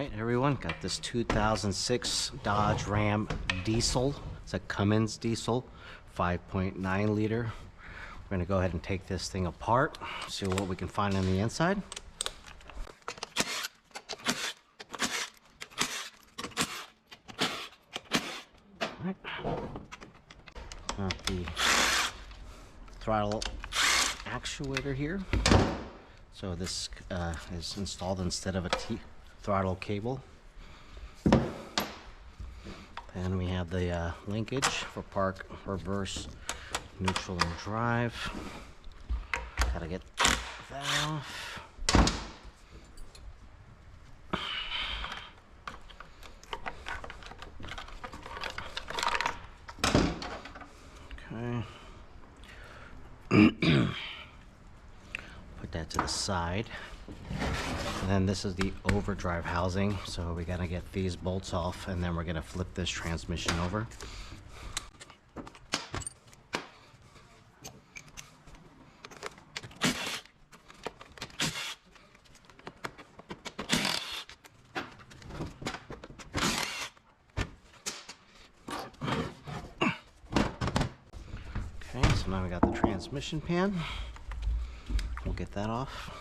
Alright everyone, got this 2006 Dodge Ram diesel. It's a Cummins diesel, 5.9 liter. We're going to go ahead and take this thing apart, see what we can find on the inside. Alright. Got the throttle actuator here. So this is installed instead of a throttle cable. And we have the linkage for park, reverse, neutral, and drive. Gotta get that off. Okay. Put that to the side. And then this is the overdrive housing, so we gotta get these bolts off, and then we're gonna flip this transmission over. Okay, so now we got the transmission pan. We'll get that off.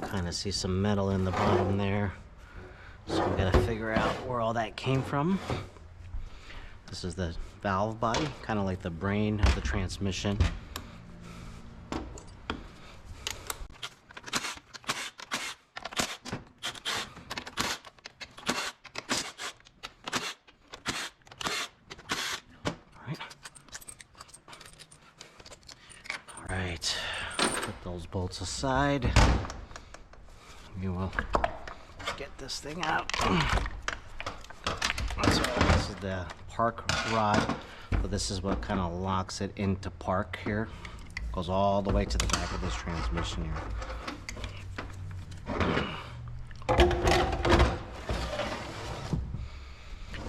Kind of see some metal in the bottom there, so we gotta figure out where all that came from. This is the valve body, kind of like the brain of the transmission. All right, put those bolts aside. We will get this thing out. So this is the park rod. So this is what kind of locks it into park here. Goes all the way to the back of this transmission here.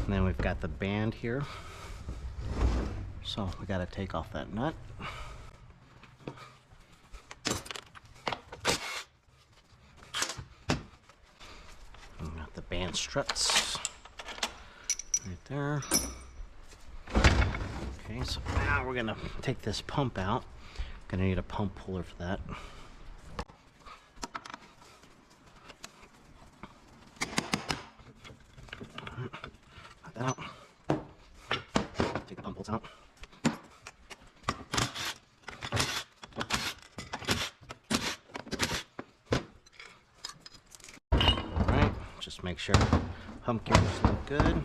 And then we've got the band here. So we got to take off that nut. The band struts right there. Okay, so now we're gonna take this pump out. Gonna need a pump puller for that. Put that out. Take the pump bolts out. Just make sure pump gears look good.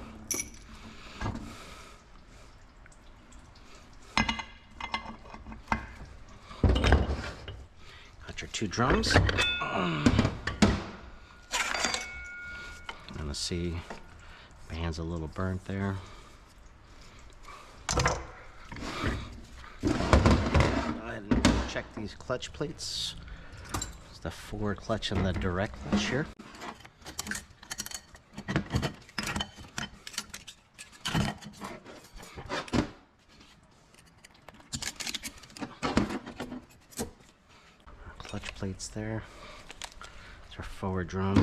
Got your two drums. And let's see, band's a little burnt there. Go ahead and check these clutch plates. It's the forward clutch and the direct clutch here. Clutch plates there. It's our forward drum.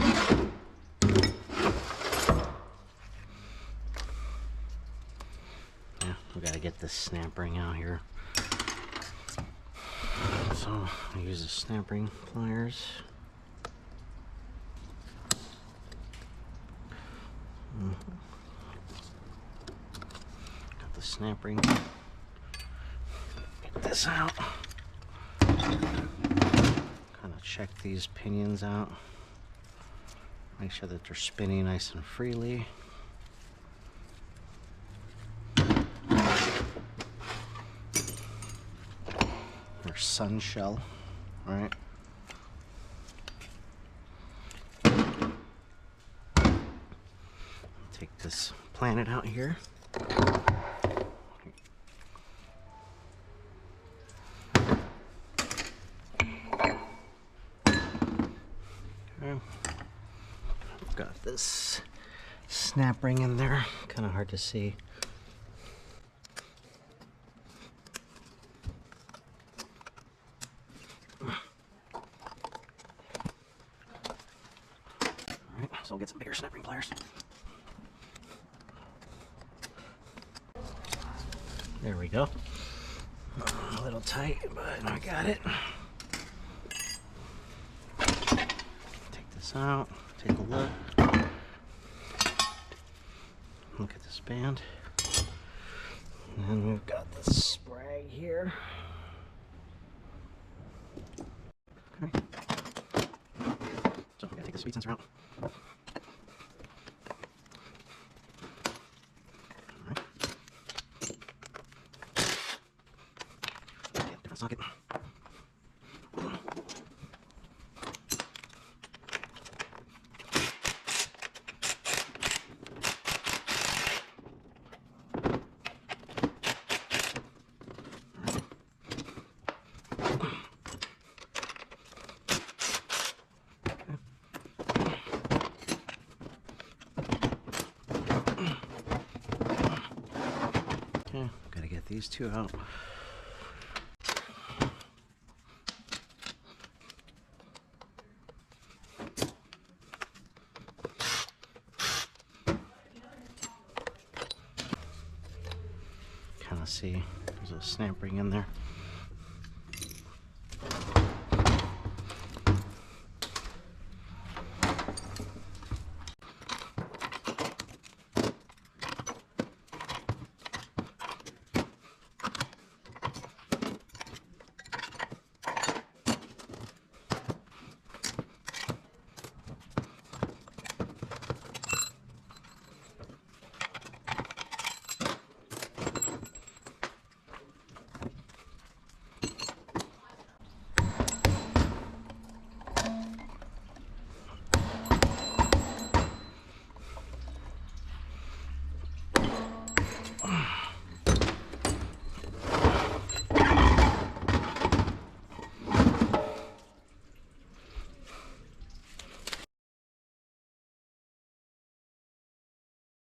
Yeah, we gotta get this snap ring out here. So I use the snap ring pliers. Got the snap ring. Get this out. Kind of check these pinions out. Make sure that they're spinning nice and freely. Their sun shell, all right. Take this planet out here. Got this snap ring in there, kind of hard to see. get some bigger snap ring pliers. There we go. A little tight, but I got it. Take this out, take a look. Look at this band. And then we've got this spray here. Okay. So we gotta take the speed sensor out. Alright. Yeah, different socket. Okay, gotta get these two out. Kind of see there's a snap ring in there.